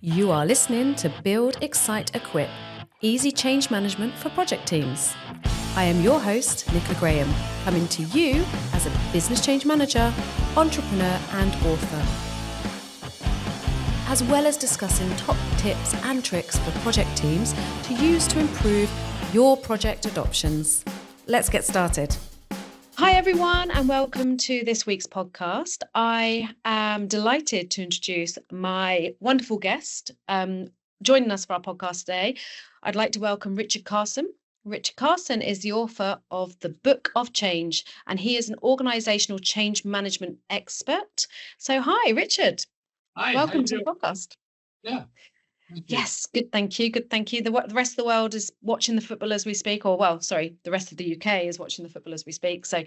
You are listening to Build, Excite, Equip, easy change management for project teams. I am your host, Nicola Graham, coming to you as a business change manager, entrepreneur and author, as well as discussing top tips and tricks for project teams to use to improve your project adoptions. Let's get started. Hi everyone and welcome to this week's podcast. I am delighted to introduce my wonderful guest joining us for our podcast today. I'd like to welcome Richard Carson. Richard Carson is the author of The Book of Change and he is an organisational change management expert. So hi Richard. Hi, welcome to the podcast. Yeah. Yes, good, thank you. Good, thank you. The rest of the world is watching the football as we speak, the rest of the UK is watching the football as we speak. So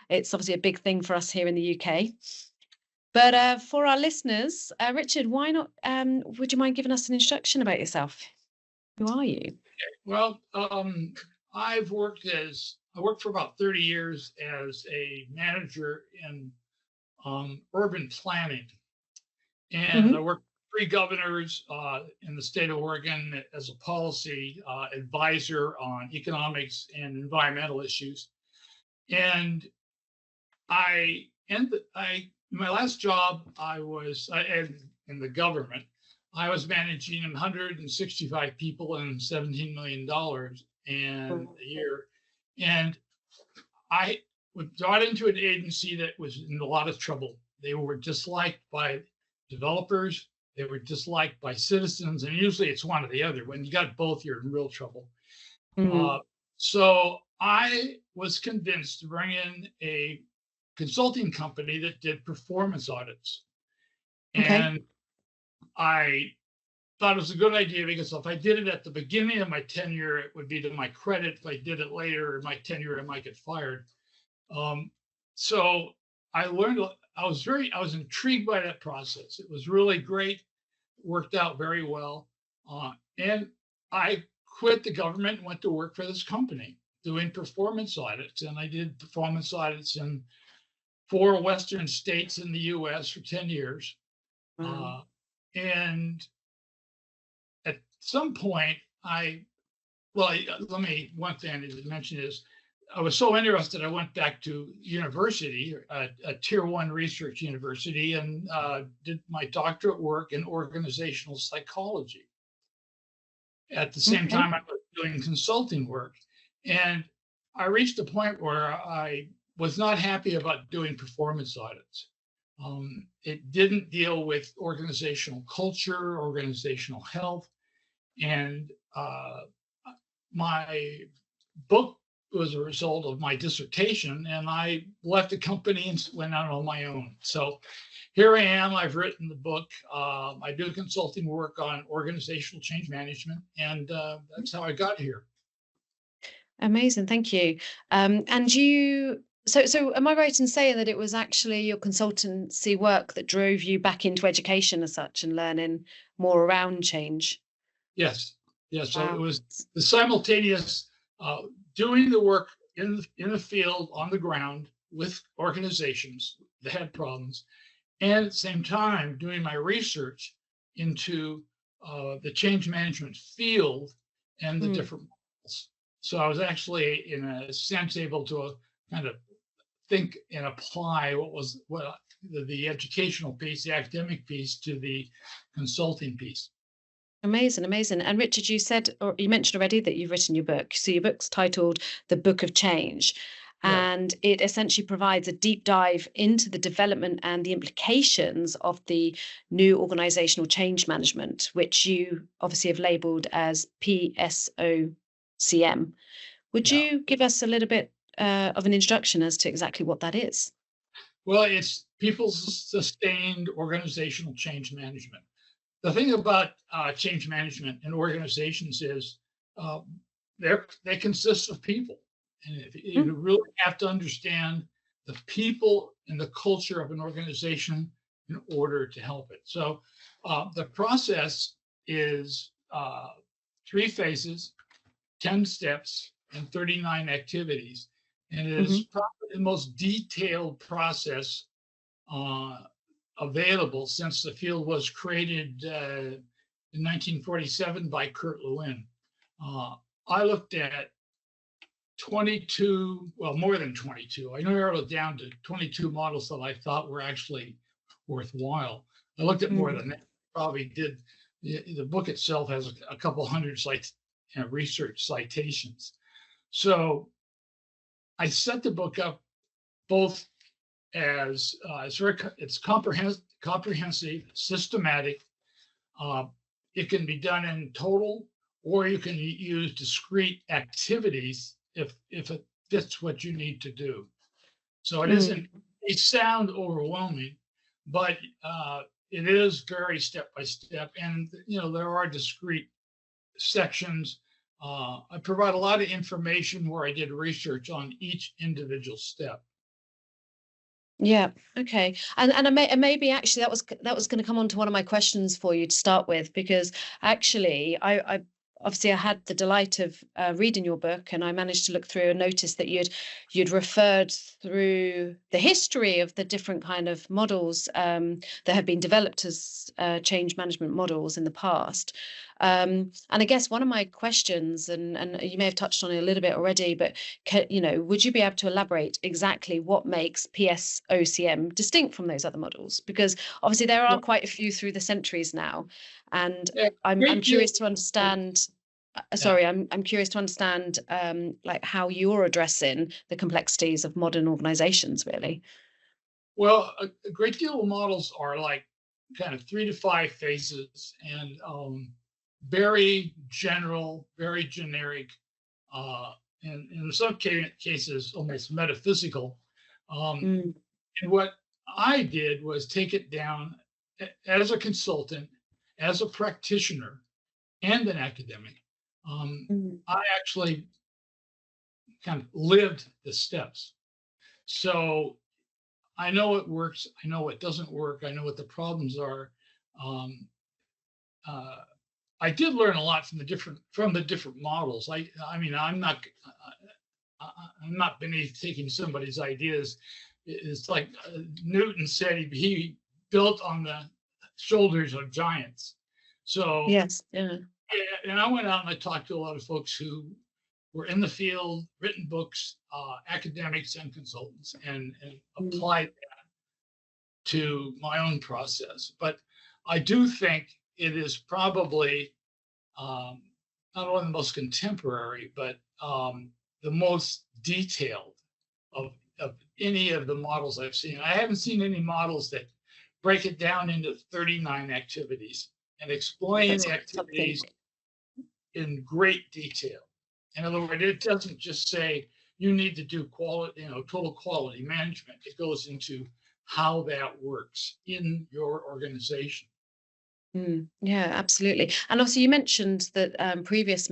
it's obviously a big thing for us here in the UK. But for our listeners, Richard, why not, would you mind giving us an introduction about yourself? Who are you? Okay. Well, I worked for about 30 years as a manager in urban planning. And I worked for 3 governors in the state of Oregon as a policy advisor on economics and environmental issues. And my last job, I was in the government. I was managing 165 people and $17 million a year. And I was brought into an agency that was in a lot of trouble. They were disliked by developers. They were disliked by citizens. And usually it's one or the other. When you got both, you're in real trouble. So I was convinced to bring in a consulting company that did performance audits. And I thought it was a good idea because if I did it at the beginning of my tenure, it would be to my credit. If I did it later in my tenure, I might get fired. So I learned, I was intrigued by that process. It was really great, worked out very well. And I quit the government and went to work for this company doing performance audits. And I did performance audits in 4 Western states in the US for 10 years. And at some point, one thing I need to mention is I was so interested, I went back to university, a tier 1 research university, and did my doctorate work in organizational psychology. At the same time, I was doing consulting work. And I reached a point where I was not happy about doing performance audits. It didn't deal with organizational culture, organizational health. And my book was a result of my dissertation, and I left the company and went out on my own. So here I am. I've written the book. I do consulting work on organizational change management, and that's how I got here. Amazing, thank you. And you, so am I right in saying that it was actually your consultancy work that drove you back into education as such and learning more around change? Yes. Wow. So it was the simultaneous doing the work in the field on the ground with organizations that had problems, and at the same time doing my research into the change management field and the different models. So I was actually, in a sense, able to kind of think and apply what the educational piece, the academic piece, to the consulting piece. Amazing. And Richard, you mentioned already that you've written your book. So your book's titled The Book of Change, and it essentially provides a deep dive into the development and the implications of the new organisational change management, which you obviously have labelled as PSOCM. Would you give us a little bit of an introduction as to exactly what that is? Well, it's people's sustained organizational change management. The thing about change management in organizations is they consist of people. And you really have to understand the people and the culture of an organization in order to help it. So the process is 3 phases, 10 steps, and 39 activities. And it is probably the most detailed process available since the field was created in 1947 by Kurt Lewin. I looked at 22, well, more than 22. I narrowed it down to 22 models that I thought were actually worthwhile. I looked at more than that. Probably did. The book itself has a couple hundred research citations. So I set the book up both as it's comprehensive, systematic. It can be done in total, or you can use discrete activities if it fits what you need to do. So it isn't. It sounds overwhelming, but it is very step by step, and there are discrete sections. I provide a lot of information where I did research on each individual step. Yeah. Okay. And maybe actually that was going to come on to one of my questions for you to start with, because actually I obviously I had the delight of reading your book, and I managed to look through and notice that you'd referred through the history of the different kind of models that have been developed as change management models in the past. And I guess one of my questions, and you may have touched on it a little bit already, but would you be able to elaborate exactly what makes PSOCM distinct from those other models? Because obviously there are quite a few through the centuries now, and I'm curious to understand. Sorry, I'm curious to understand like how you're addressing the complexities of modern organizations, really. Well, a great deal of models are like kind of 3 to 5 phases, and very general, very generic, and in some cases almost metaphysical. And what I did was take it down as a consultant, as a practitioner, and an academic. I actually kind of lived the steps. So I know what works, I know what doesn't work, I know what the problems are. I did learn a lot from the different models. I mean, I'm not beneath taking somebody's ideas. It's like Newton said, he built on the shoulders of giants. So yes, yeah. And I went out and I talked to a lot of folks who were in the field, written books, academics and consultants, and applied that to my own process. But I do think it is probably not only the most contemporary, but the most detailed of any of the models I've seen. I haven't seen any models that break it down into 39 activities and explain the activities in great detail. In other words, it doesn't just say you need to do quality, total quality management. It goes into how that works in your organization. Yeah, absolutely. And also you mentioned that previous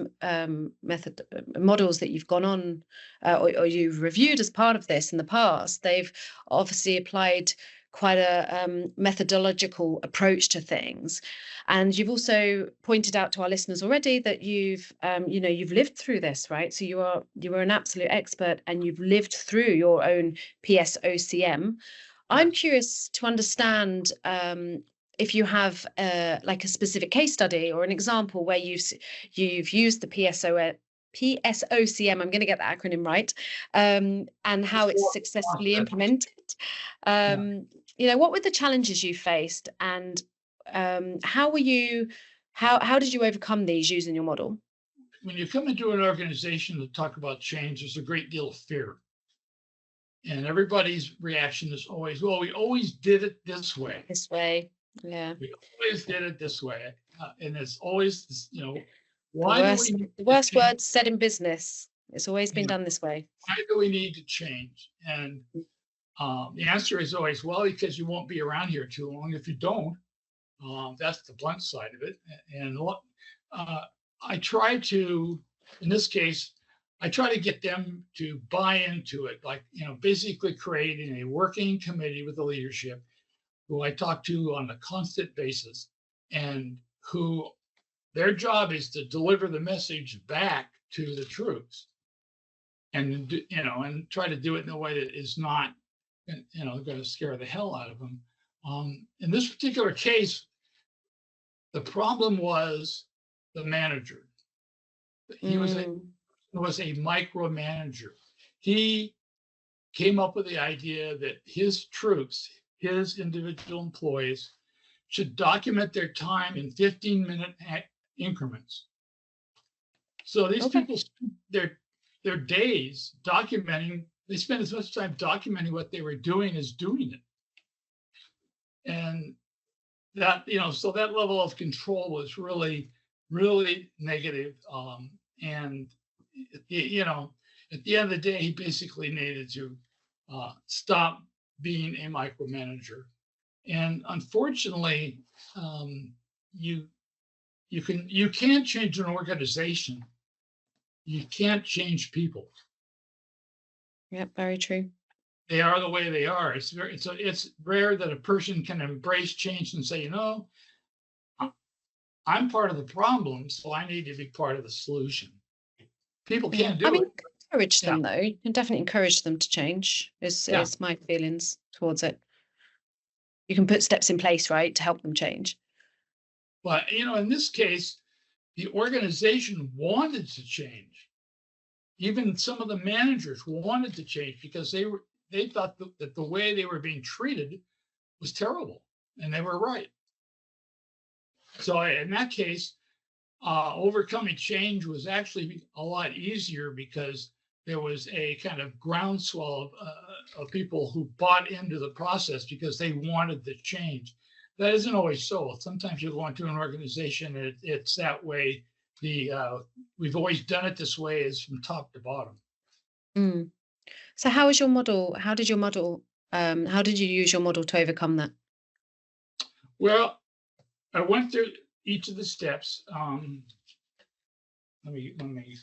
method models that you've gone on or you've reviewed as part of this in the past, they've obviously applied quite a methodological approach to things. And you've also pointed out to our listeners already that you've lived through this, right? So you were an absolute expert, and you've lived through your own PSOCM. I'm curious to understand if you have like a specific case study or an example where you've used the PSOCM, I'm going to get the acronym right, and how it's successfully implemented. What were the challenges you faced, and how did you overcome these using your model? When you come into an organization to talk about change, there's a great deal of fear. And everybody's reaction is always, well, we always did it this way. This way, yeah. We always did it this way. And it's always, why the worst words said in business. It's always been done this way. Why do we need to change? And the answer is always, well, because you won't be around here too long if you don't. That's the blunt side of it. And I try to, in this case, I try to get them to buy into it, like, basically creating a working committee with the leadership who I talk to on a constant basis, and who their job is to deliver the message back to the troops, and and try to do it in a way that is not going to scare the hell out of them. In this particular case, The problem was the manager. He was a micromanager. He came up with the idea that his troops, his individual employees, should document their time in 15-minute increments. So these people spent their days documenting. They spent as much time documenting what they were doing as doing it. And that, so that level of control was really, really negative. And, at the end of the day, he basically needed to stop being a micromanager. And unfortunately, you can't change an organization. You can't change people. Yeah, very true. They are the way they are. It's rare that a person can embrace change and say, I'm part of the problem, so I need to be part of the solution. People can't do it. Encourage them though. You can definitely encourage them to change. Is my feelings towards it. You can put steps in place, right, to help them change. But in this case, the organization wanted to change. Even some of the managers wanted to change because they thought that the way they were being treated was terrible, and they were right. So in that case, overcoming change was actually a lot easier because there was a kind of groundswell of people who bought into the process because they wanted the change. That isn't always so. Sometimes you go into an organization and it's that way. We've always done it this way is from top to bottom. So how was your model? How did you use your model to overcome that? Well, I went through each of the steps. Let me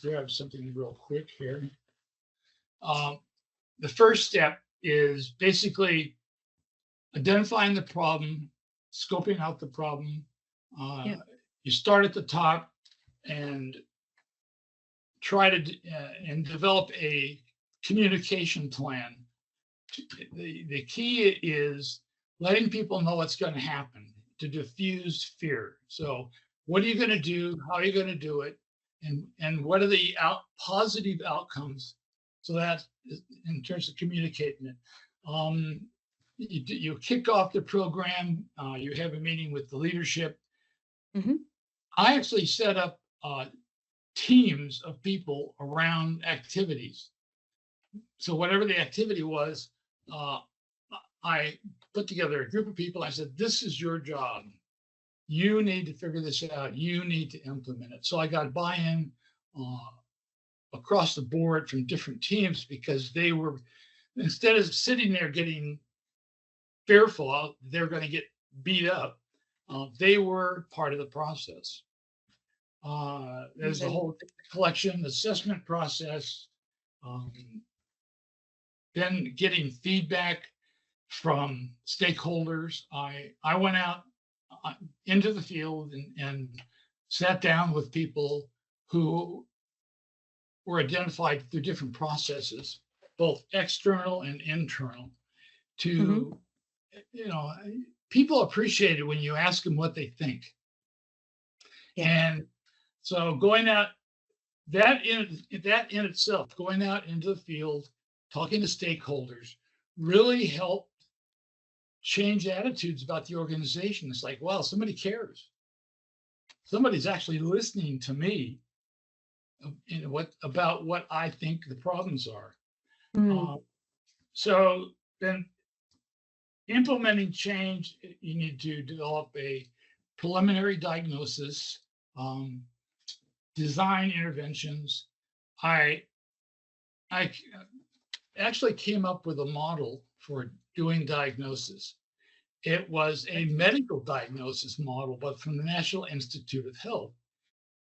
grab something real quick here. The first step is basically identifying the problem, scoping out the problem. You start at the top and try to and develop a communication plan. The key is letting people know what's going to happen to diffuse fear. So what are you going to do? How are you going to do it? And what are the positive outcomes? So that in terms of communicating it, you kick off the program. You have a meeting with the leadership. I actually set up teams of people around activities. So whatever the activity was, I put together a group of people. I said, this is your job. You need to figure this out. You need to implement it. So I got buy-in across the board from different teams because they were, instead of sitting there getting fearful, they're going to get beat up. They were part of the process. There's the whole collection assessment process. Then getting feedback from stakeholders. I went out into the field and sat down with people who were identified through different processes, both external and internal, to, people appreciate it when you ask them what they think. And so going out, that in itself, going out into the field, talking to stakeholders, really helped change attitudes about the organization. It's like, wow, somebody cares. Somebody's actually listening to me about what I think the problems are. So then implementing change, you need to develop a preliminary diagnosis, design interventions. I actually came up with a model for doing diagnosis. It was a medical diagnosis model, but from the National Institute of Health.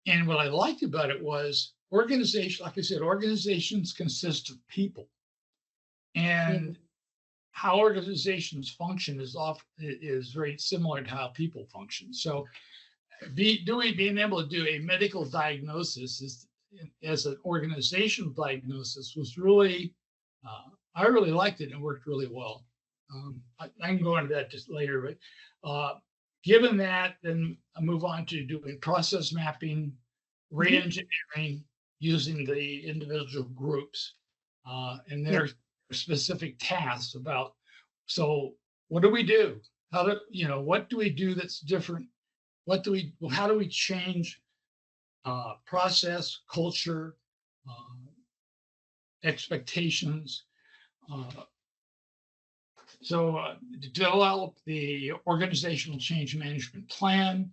And what I liked about it was like I said, organizations consist of people. And how organizations function is very similar to how people function. So being able to do a medical diagnosis as an organizational diagnosis was really, I really liked it and worked really well. I can go into that just later, but given that, then I move on to doing process mapping, re-engineering, using the individual groups and their specific tasks about, so what do we do? What do we do that's different? How do we change process, culture, expectations? To develop the organizational change management plan,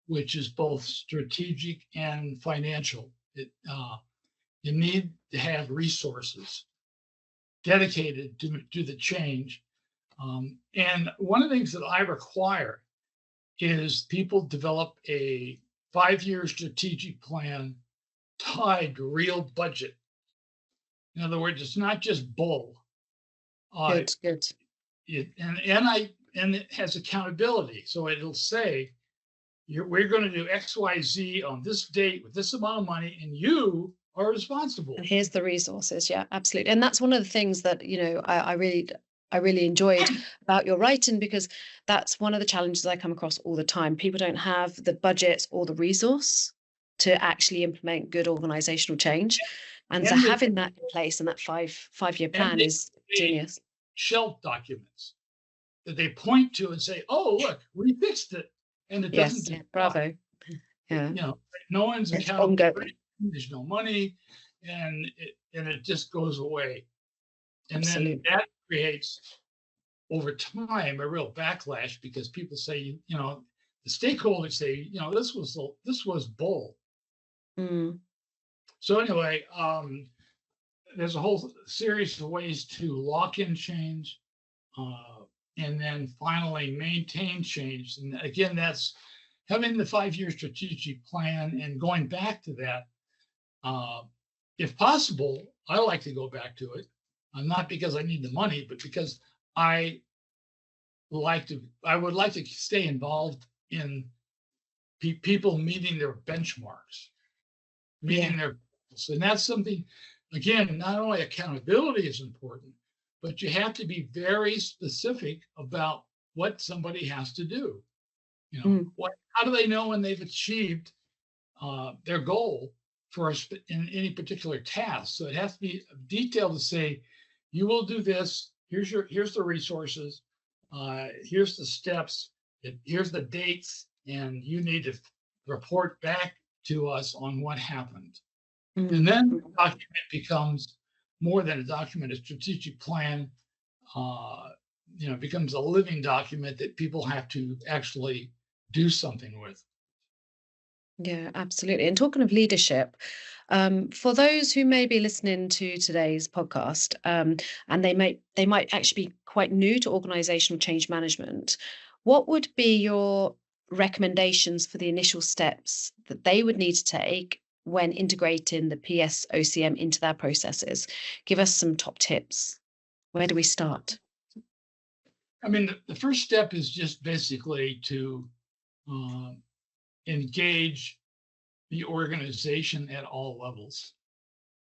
which is both strategic and financial. You need to have resources dedicated to the change. And one of the things that I require is people develop a 5-year strategic plan tied to real budget. In other words, it's not just bull. Good. And it has accountability. So it'll say, we're going to do X, Y, Z on this date with this amount of money, and you are responsible. And here's the resources. Yeah, absolutely. And that's one of the things that, I really enjoyed about your writing, because that's one of the challenges I come across all the time. People don't have the budget or the resource to actually implement good organizational change. And so having that in place and that five-year plan is genius. Shelf documents that they point to and say, "Oh, look, we fixed it," and it doesn't. Yes, bravo. Yeah, no one's accountable. There's no money, and it just goes away. And then that creates, over time, a real backlash, because people say, the stakeholders say, this was bull. So anyway, there's a whole series of ways to lock in change, and then finally maintain change. And again, that's having the 5-year strategic plan and going back to that. If possible, I like to go back to it, not because I need the money, but because I would like to stay involved in people meeting their benchmarks, meeting their goals. And that's something, again, not only accountability is important, but you have to be very specific about what somebody has to do. How do they know when they've achieved their goal in any particular task? So it has to be detailed to say, you will do this. Here's the resources. Here's the steps. Here's the dates, and you need to report back to us on what happened. And then the document becomes more than a document. A strategic plan, becomes a living document that people have to actually do something with. Yeah, absolutely. And talking of leadership, for those who may be listening to today's podcast, and they might actually be quite new to organizational change management, what would be your recommendations for the initial steps that they would need to take when integrating the PSOCM into their processes? Give us some top tips. Where do we start? I mean, the first step is just basically to engage the organization at all levels.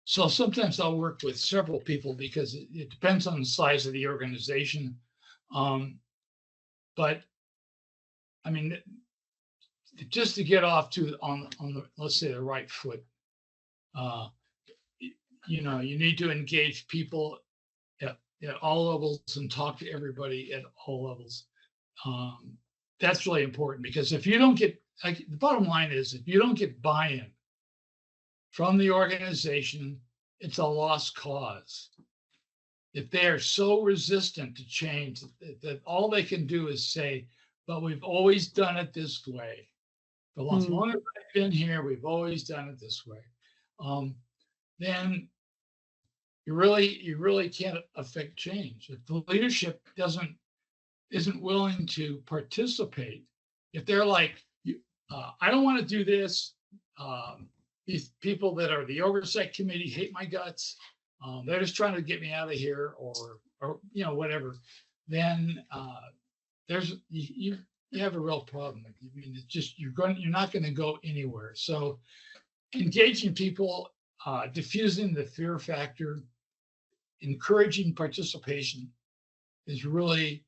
So sometimes I'll work with several people because it depends on the size of the organization. But I mean, just to get off on the, let's say, the right foot, you need to engage people at all levels and talk to everybody at all levels. That's really important, because if you don't get, the bottom line is, if you don't get buy-in from the organization, it's a lost cause. If they are so resistant to change that all they can do is say, but we've always done it this way. For as long as I've been here, we've always done it this way. Then you really can't affect change. If the leadership isn't willing to participate, if they're like, I don't want to do this. These people that are the oversight committee hate my guts. They're just trying to get me out of here, or whatever. Then you have a real problem. I mean, it's just you're not going to go anywhere. So engaging people, diffusing the fear factor, encouraging participation is really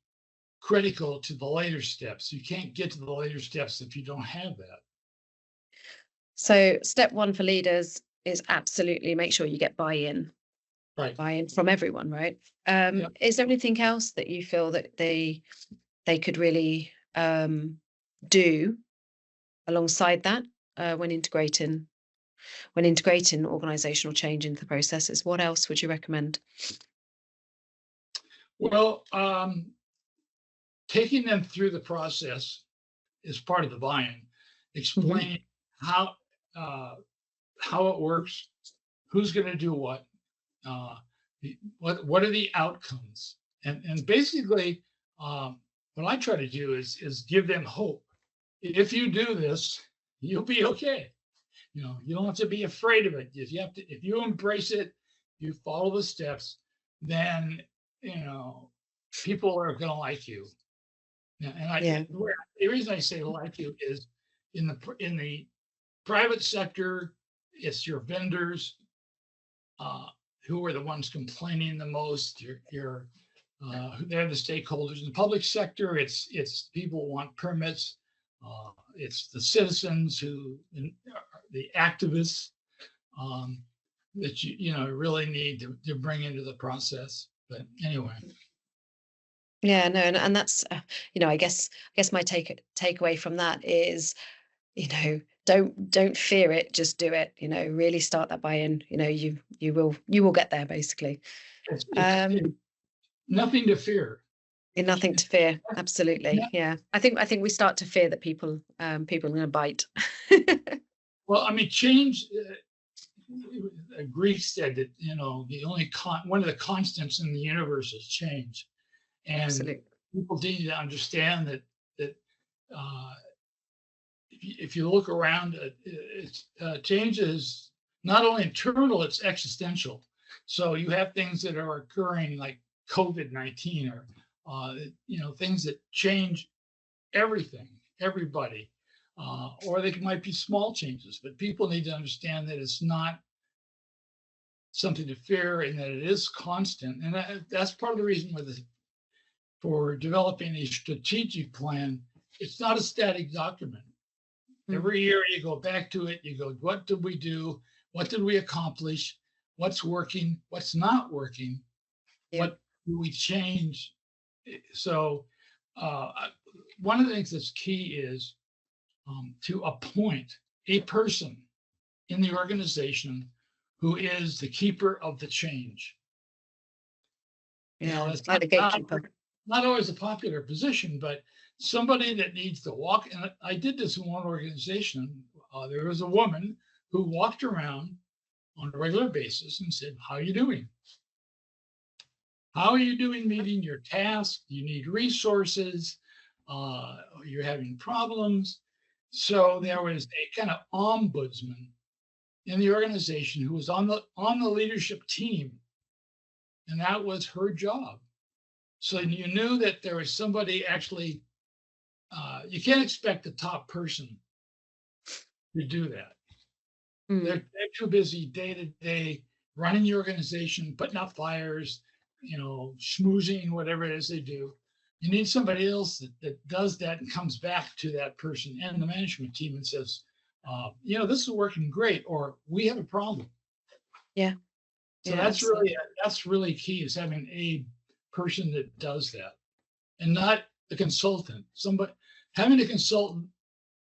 critical to the later steps. You can't get to the later steps if you don't have that. So step one for leaders is absolutely make sure you get buy-in. Right. Buy-in from everyone, right? Yep. Is there anything else that you feel that they could really do alongside that when integrating organizational change into the processes? What else would you recommend? Well, taking them through the process is part of the buy-in. Explaining how it works, who's going to do what are the outcomes, and basically what I try to do is give them hope. If you do this, you'll be okay. You don't have to be afraid of it. If you embrace it, you follow the steps, then people are going to like you. And the reason I say like you is in the private sector, it's your vendors who are the ones complaining the most. They're the stakeholders. In the public sector, it's people who want permits. It's the citizens the activists that you really need to bring into the process. But anyway. Yeah, no, and that's I guess my takeaway from that is, don't fear it, just do it. Really start that buy-in. You will get there basically. It's nothing to fear. Nothing to fear. Absolutely. Yeah. I think we start to fear that people are going to bite. Well, I mean, change. Greek said that the only one of the constants in the universe is change, and Absolutely. People need to understand that if you look around, change is not only internal, it's existential. So you have things that are occurring like COVID-19 or things that change everything, everybody, or they might be small changes, but people need to understand that it's not something to fear and that it is constant. And that's part of the reason for developing a strategic plan. It's not a static document. Every year you go back to it, you go, what did we do? What did we accomplish? What's working? What's not working? Yeah. What do we change? So one of the things that's key is to appoint a person in the organization who is the keeper of the change. Yeah, it's like the gatekeeper. Not always a popular position, but somebody that needs to walk. And I did this in one organization. There was a woman who walked around on a regular basis and said, "How are you doing? How are you doing meeting your task? You need resources. You're having problems." So there was a kind of ombudsman in the organization who was on the leadership team, and that was her job. So you knew that there was somebody actually. You can't expect the top person to do that. They're too busy day to day running the organization, putting out fires, schmoozing, whatever it is they do. You need somebody else that does that and comes back to that person and the management team and says, this is working great, or we have a problem. Yeah. So that's really key, is having a person that does that, and not the consultant. Having a consultant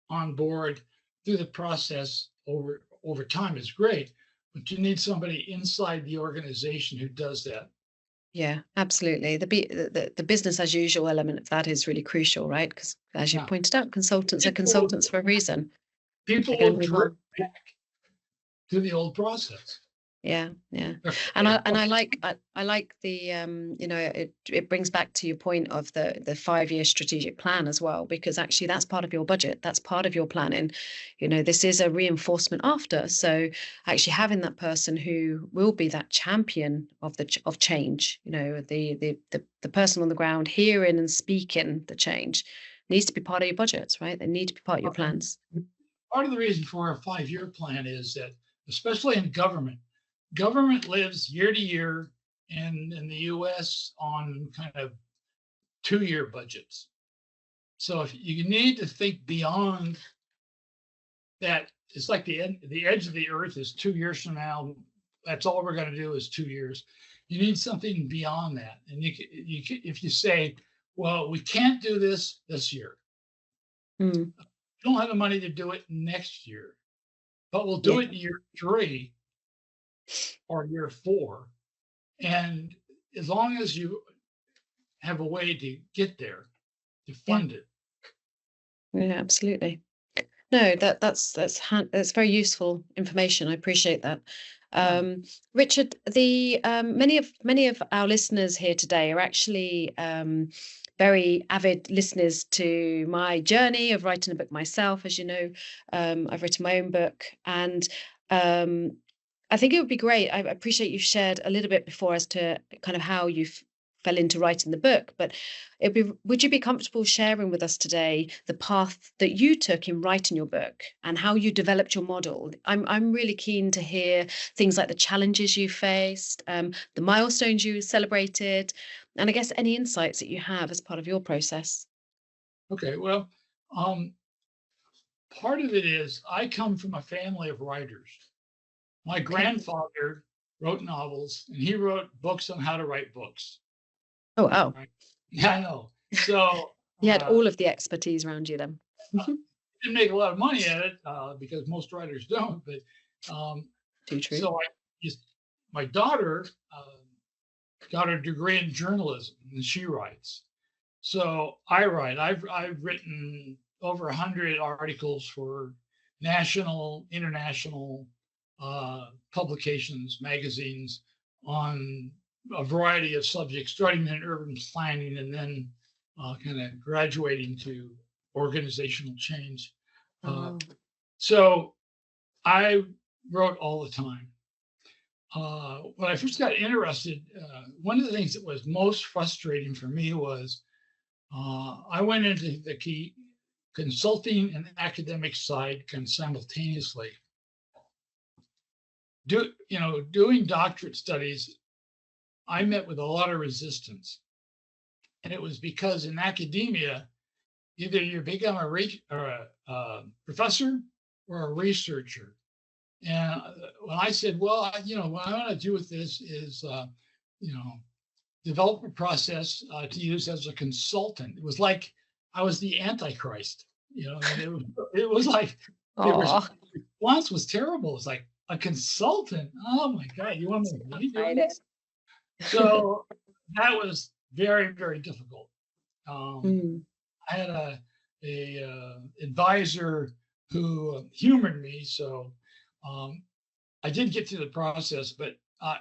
on board through the process over time is great, but you need somebody inside the organization who does that. Yeah, absolutely. The business as usual element of that is really crucial, right? Because as you pointed out, consultants are consultants for a reason. People will drift back to the old process. Yeah. And I like the it brings back to your point of the 5-year strategic plan as well, because actually that's part of your budget, that's part of your planning. This is a reinforcement after. So actually having that person who will be that champion of change, the person on the ground hearing and speaking the change needs to be part of your budgets, right? They need to be part of your plans. Part of the reason for a 5-year plan is that, especially in government lives year to year, and in the US on kind of 2-year budgets. So if you need to think beyond that, it's like the edge of the earth is 2 years from now. That's all we're going to do is 2 years. You need something beyond that. And if you say, well, we can't do this year. Mm. We don't have the money to do it next year, but we'll do it in year 3 or year 4. And as long as you have a way to get there, to fund it. Yeah, absolutely. No, that's very useful information. I appreciate that. Richard, the many of our listeners here today are actually very avid listeners to my journey of writing a book myself. As you know, I've written my own book, and I think it would be great. I appreciate you've shared a little bit before as to kind of how you fell into writing the book, but would you be comfortable sharing with us today the path that you took in writing your book and how you developed your model? I'm really keen to hear things like the challenges you faced, the milestones you celebrated, and I guess any insights that you have as part of your process. Okay, well, part of it is I come from a family of writers. My grandfather wrote novels, and he wrote books on how to write books. Oh, wow. Right? Yeah, I know. So you had all of the expertise around you then. Didn't make a lot of money at it because most writers don't. But Too true. So my daughter got her degree in journalism, and she writes. So I write. I've written over 100 articles for national, international publications, magazines on a variety of subjects, starting in urban planning and then kind of graduating to organizational change. So I wrote all the time. When I first got interested, one of the things that was most frustrating for me was I went into the key consulting and academic side kind of simultaneously. Doing doctorate studies, I met with a lot of resistance. And it was because in academia, either you become a professor or a researcher. And when I said, well, what I want to do with this is, develop a process to use as a consultant. It was like I was the Antichrist. It was like the response was terrible. It's like, a consultant? Oh my God, you want me to do this? So that was very, very difficult. I had a advisor who humored me, so I did get through the process, but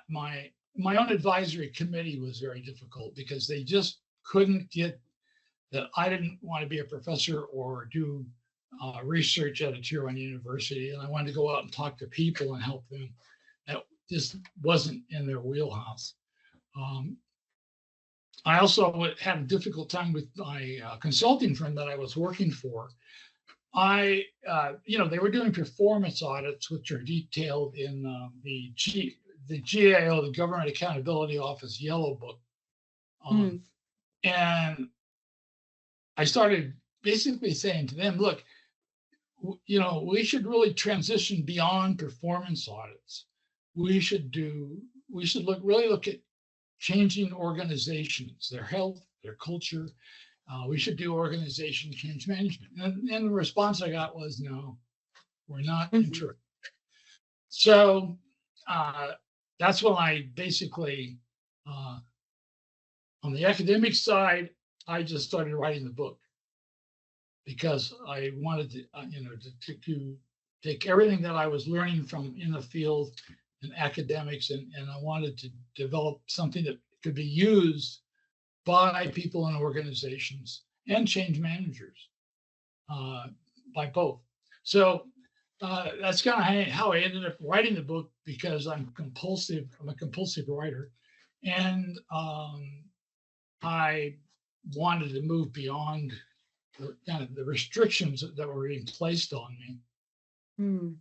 my own advisory committee was very difficult because they just couldn't get that I didn't want to be a professor or do research at a tier 1 university, and I wanted to go out and talk to people and help them. That just wasn't in their wheelhouse. I also had a difficult time with my consulting firm that I was working for. They were doing performance audits, which are detailed in the GAO, the Government Accountability Office Yellow Book. And I started basically saying to them, look, we should really transition beyond performance audits. We should look at changing organizations, their health, their culture. We should do organization change management. And the response I got was, no, we're not interested. So that's when I basically, on the academic side, I just started writing the book because I wanted to take everything that I was learning from in the field and academics, and I wanted to develop something that could be used by people in organizations and change managers, by both. So that's kind of how I ended up writing the book, because I'm a compulsive writer, and I wanted to move beyond the restrictions that were being placed on me.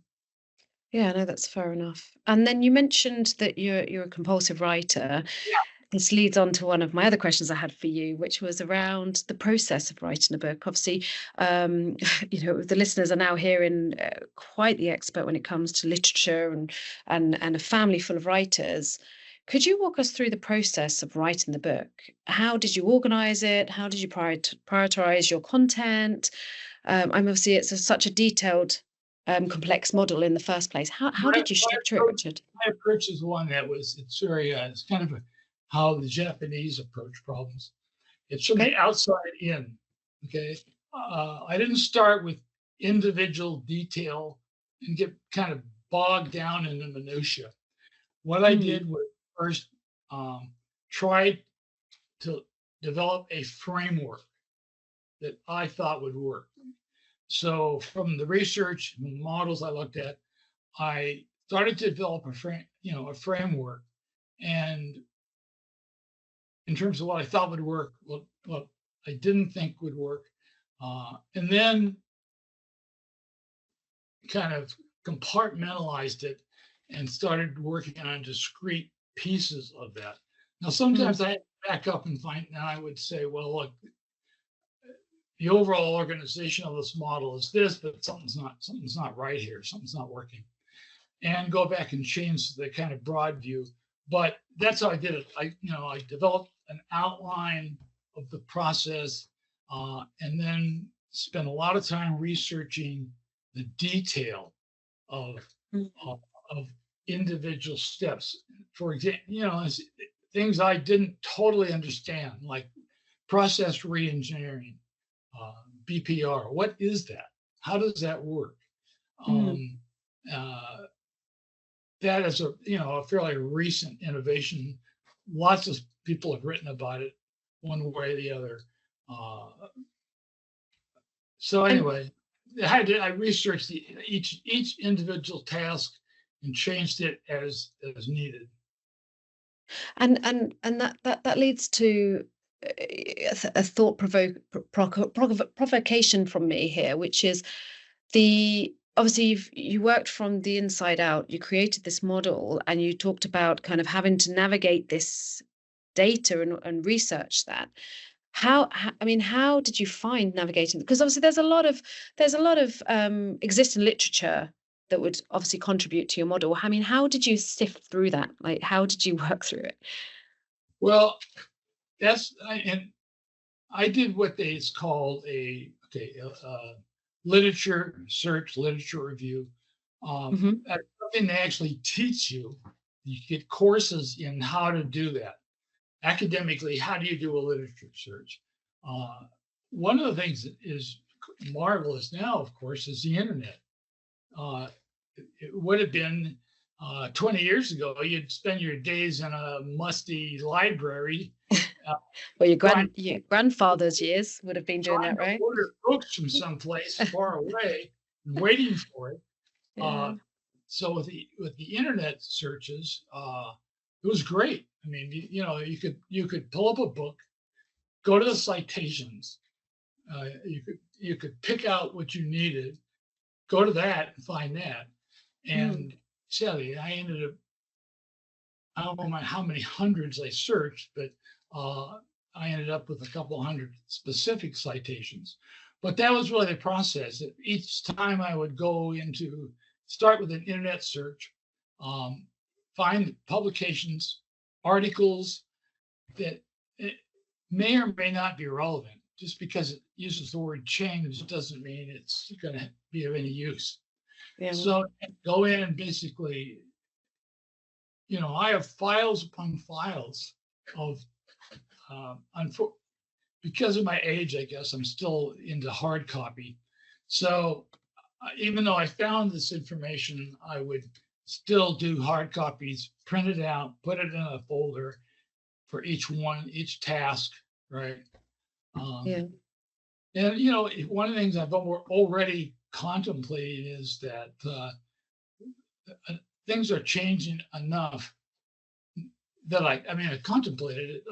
Yeah, no, that's fair enough. And then you mentioned that you're a compulsive writer. Yeah. this leads on to one of my other questions I had for you, which was around the process of writing a book. Obviously, the listeners are now hearing quite the expert when it comes to literature and a family full of writers. Could you walk us through the process of writing the book? How did you organize it? How did you prioritize your content? Obviously, it's such a detailed, complex model in the first place. How did you structure it, Richard? My approach is one that it's kind of how the Japanese approach problems. It's from the outside in. Okay. I didn't start with individual detail and get kind of bogged down in the minutia. What I did was first try to develop a framework that I thought would work. So from the research and the models I looked at, I started to develop a framework. And in terms of what I thought would work, what I didn't think would work, and then kind of compartmentalized it and started working on discrete pieces of that. Now, sometimes I back up and I would say, well, look, the overall organization of this model is this, but something's not right here. Something's not working, and go back and change the kind of broad view. But that's how I did it. I developed an outline of the process, and then spent a lot of time researching the detail of individual steps. For example, things I didn't totally understand, like process reengineering, BPR. What is that? How does that work? That is a fairly recent innovation. Lots of people have written about it one way or the other. So anyway, I researched each individual task and changed it as needed. And that leads to a thought provocation from me here, which is obviously you worked from the inside out. You created this model, and you talked about kind of having to navigate this data and research that. How did you find navigating? Because obviously there's a lot of existing literature that would obviously contribute to your model. I mean, how did you sift through that? Like, how did you work through it? Well, I did what it's called a literature search, literature review. That's something they actually teach you. You get courses in how to do that. Academically, how do you do a literature search? One of the things that is marvelous now, of course, is the internet. It would have been 20 years ago, you'd spend your days in a musty library. Well, your grandfather's years would have been doing that, right? Order books from someplace far away, waiting for it. Yeah. So with the internet searches, it was great. I mean, you could pull up a book, go to the citations. You could pick out what you needed, go to that and find that. And Sally, I ended up, I don't know how many hundreds I searched, but I ended up with a couple hundred specific citations. But that was really the process. Each time I would start with an internet search, find publications, articles that may or may not be relevant. Just because it uses the word change doesn't mean it's going to be of any use. Yeah. So go in and basically, I have files upon files of, because of my age, I guess I'm still into hard copy. So even though I found this information, I would still do hard copies, print it out, put it in a folder for each task, right? Yeah. And one of the things I've already contemplated is that things are changing enough that I contemplated it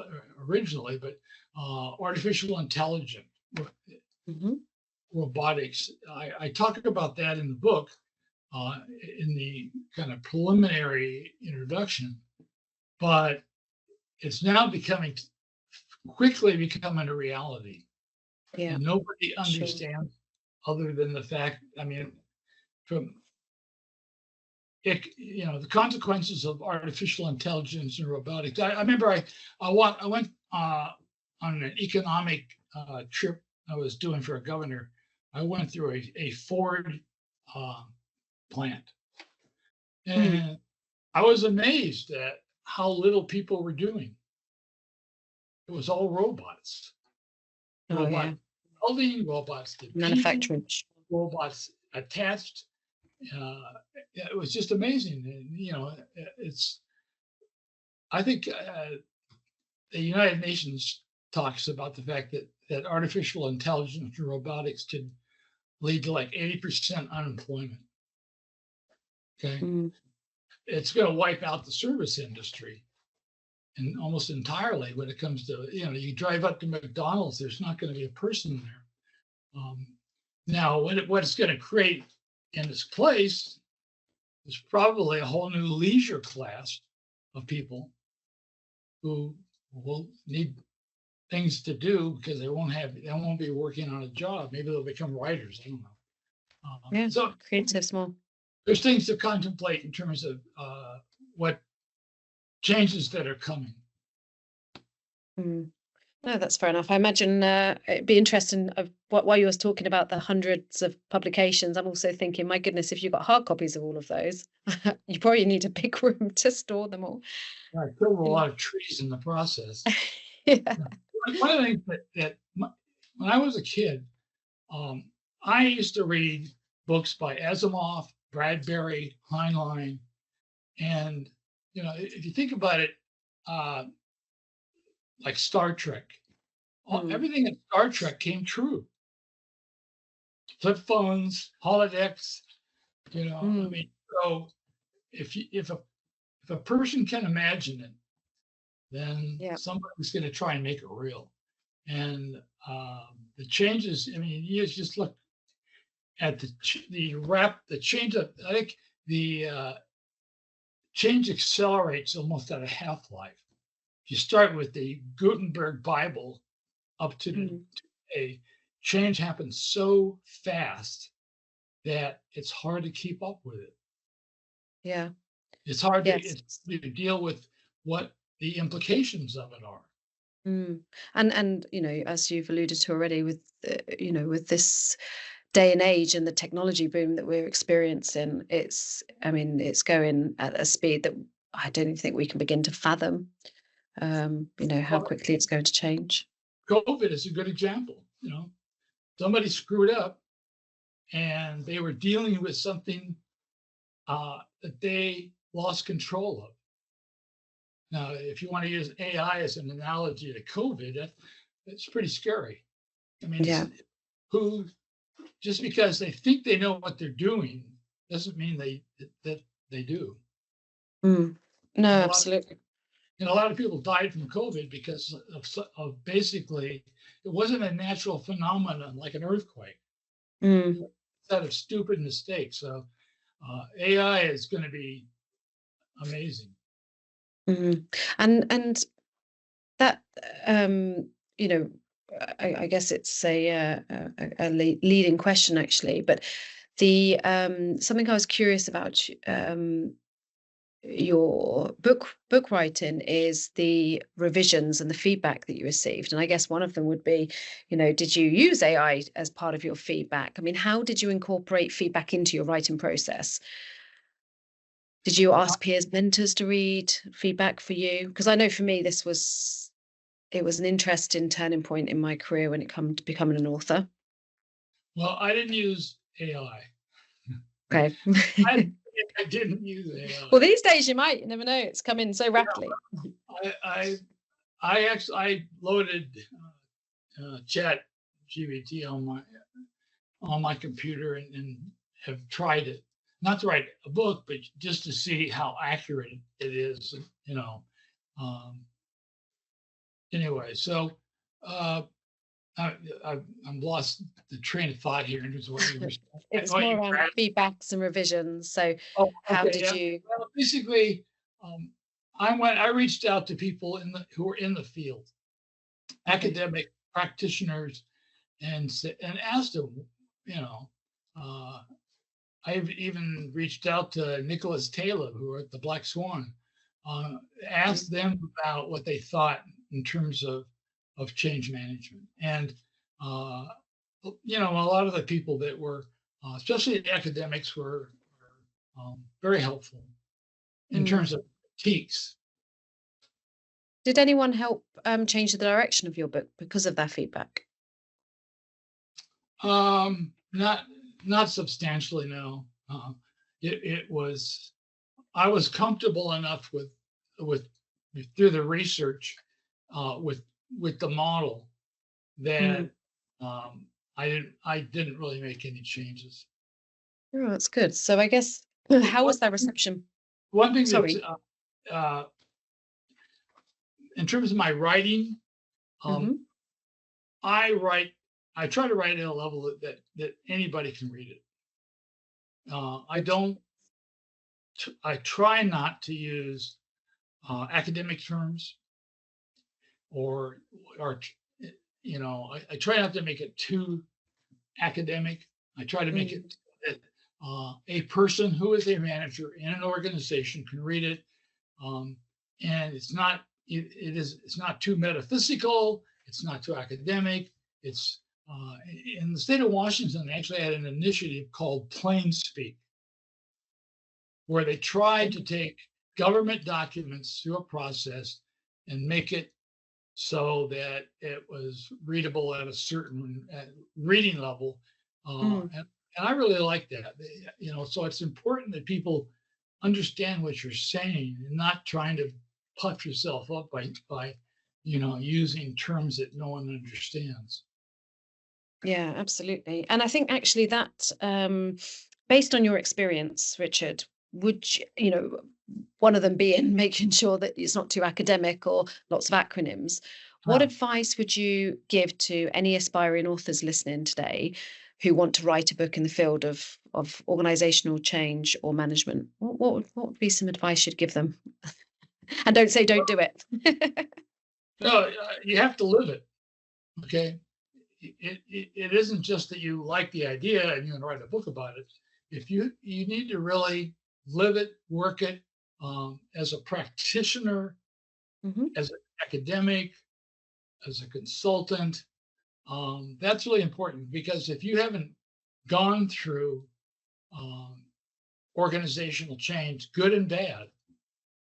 originally, but artificial intelligence, robotics, I talk about that in the book, in the kind of preliminary introduction, but it's now quickly becoming a reality. Yeah. And nobody Sure. understands other than the fact, I mean, from it, the consequences of artificial intelligence and robotics. I remember I went on an economic trip I was doing for a governor. I went through a Ford plant, and I was amazed at how little people were doing. It was all robots. Robots building, robots did Manufacturing. robots attached. It was just amazing. And, I think the United Nations talks about the fact that artificial intelligence and robotics could lead to like 80% unemployment. Okay. It's going to wipe out the service industry and almost entirely when it comes to, you drive up to McDonald's, there's not going to be a person there. Now, what it's going to create in its place is probably a whole new leisure class of people who will need things to do because they won't be working on a job. Maybe they'll become writers. I don't know. So creatives more. There's things to contemplate in terms of what changes that are coming. No, that's fair enough. I imagine it'd be interesting while you was talking about the hundreds of publications. I'm also thinking, my goodness, if you've got hard copies of all of those, you probably need a big room to store them all. I killed a lot of trees in the process. Yeah. One of the things that when I was a kid, I used to read books by Asimov, Bradbury, Heinlein, and if you think about it, like Star Trek, everything in Star Trek came true. Flip phones, holodecks, I mean, so if a person can imagine it, then somebody's going to try and make it real. And the changes, I mean, you just look at the change of, I think the change accelerates almost at a half-life. You start with the Gutenberg Bible up to a change happens so fast that it's hard to keep up with it. Yeah. It's hard to deal with what the implications of it are. And as you've alluded to already with with this day and age and the technology boom that we're experiencing, it's going at a speed that I don't even think we can begin to fathom. How quickly it's going to change. COVID is a good example. Somebody screwed up and they were dealing with something that they lost control of. Now, if you want to use AI as an analogy to COVID, it's pretty scary. I mean, just because they think they know what they're doing doesn't mean that they do. No, absolutely. A lot of people died from COVID because of basically, it wasn't a natural phenomenon like an earthquake. It's a set of stupid mistakes. So AI is going to be amazing. And that I guess it's a leading question actually, but the something I was curious about your book writing is the revisions and the feedback that you received. And I guess one of them would be, did you use AI as part of your feedback? I mean, how did you incorporate feedback into your writing process? Did you ask peers, mentors to read feedback for you? Because I know for me, it was an interesting turning point in my career when it comes to becoming an author. Well, I didn't use AI. Okay. I didn't use AI. Well, these days you might. You never know. It's coming so rapidly. I loaded Chat GPT on my computer and have tried it. Not to write a book, but just to see how accurate it is. Anyway, so I'm lost the train of thought here in terms of what you were saying. It's more around feedbacks and revisions. So how did you? Well, basically, I reached out to people who were in the field, Okay. academic practitioners, and asked them, you know, I've even reached out to Nicholas Taylor, who are at the Black Swan, asked them about what they thought in terms of change management. And, you know, a lot of the people that were, especially the academics, were very helpful in terms of critiques. Did anyone help change the direction of your book because of their feedback? Not substantially, no. It was, I was comfortable enough with through the research with the model that I didn't really make any changes. Oh, that's good. So I guess how was their reception? One thing Sorry. that in terms of my writing, I try to write at a level that anybody can read it. I try not to use academic terms or you know, I try not to make it too academic. I try to make it that a person who is a manager in an organization can read it, and it's not too metaphysical. It's not too academic. It's in the state of Washington, they actually had an initiative called Plain Speak, where they tried to take government documents through a process and make it so that it was readable at a certain reading level. And I really like that. You know, so it's important that people understand what you're saying and not trying to puff yourself up by you know, using terms that no one understands. Yeah, absolutely. And I think actually that, based on your experience, Richard, would you know, one of them being making sure that it's not too academic or lots of acronyms, what advice would you give to any aspiring authors listening today who want to write a book in the field of organizational change or management? What would be some advice you'd give them? And don't say don't do it. No, you have to live it. Okay. It isn't just that you like the idea and you can write a book about it. If you need to really live it, work it, as a practitioner, as an academic, as a consultant, that's really important, because if you haven't gone through organizational change, good and bad,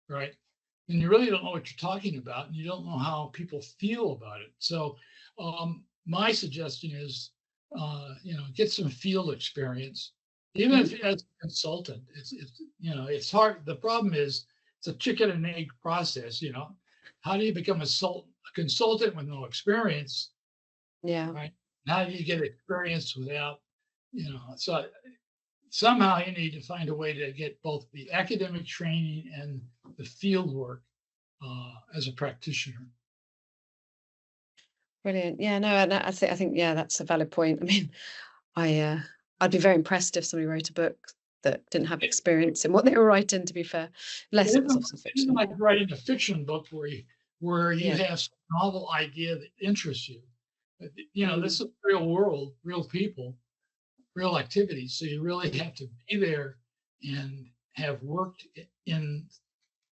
right? And you really don't know what you're talking about, and you don't know how people feel about it. So my suggestion is, you know, get some field experience, even if as a consultant. It's you know, it's hard. The problem is it's a chicken and egg process. You know, how do you become a consultant with no experience? Yeah. Right? How do you get experience without, you know? So somehow you need to find a way to get both the academic training and the field work as a practitioner. Brilliant. Yeah, no, and I think yeah, that's a valid point. I mean, I'd be very impressed if somebody wrote a book that didn't have experience in what they were writing, to be fair. Unless it was obviously It's fiction. like writing a fiction book where you Yeah. have some novel idea that interests you. But, you know, this is real world, real people, real activities. So you really have to be there and have worked in,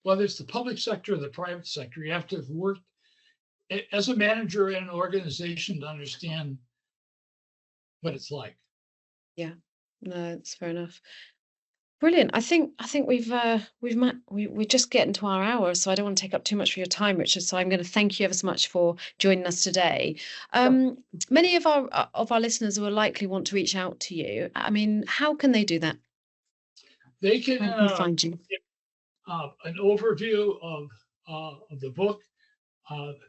whether it's the public sector or the private sector. You have to have worked as a manager in an organization to understand what it's like. Yeah. No, that's fair enough. Brilliant. I think we're just getting to our hour, so I don't want to take up too much of your time, Richard. So I'm going to thank you ever so much for joining us today. Many of our listeners will likely want to reach out to you. I mean, how can they do that? They can How can they find you? an overview of the book.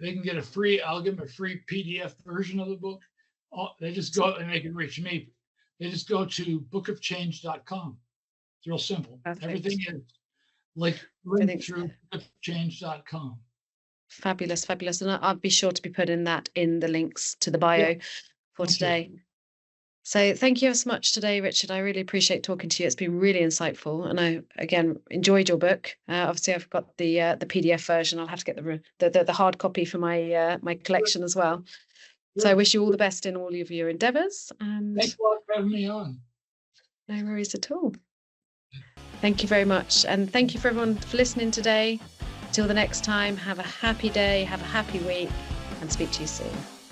They can get I'll give them a free PDF version of the book. They just go and they can reach me. They just go to bookofchange.com. It's real simple. Perfect. Everything is linked through bookofchange.com. Fabulous, fabulous. And I'll be sure to be putting that in the links to the bio for today. So thank you so much today, Richard. I really appreciate talking to you. It's been really insightful, and I again enjoyed your book. Obviously, I've got the PDF version. I'll have to get the hard copy for my my collection as well. So I wish you all the best in all of your endeavours. And Thanks a lot for having me on. no worries at all. Thank you very much, and thank you for everyone for listening today. Till the next time, have a happy day, have a happy week, and speak to you soon.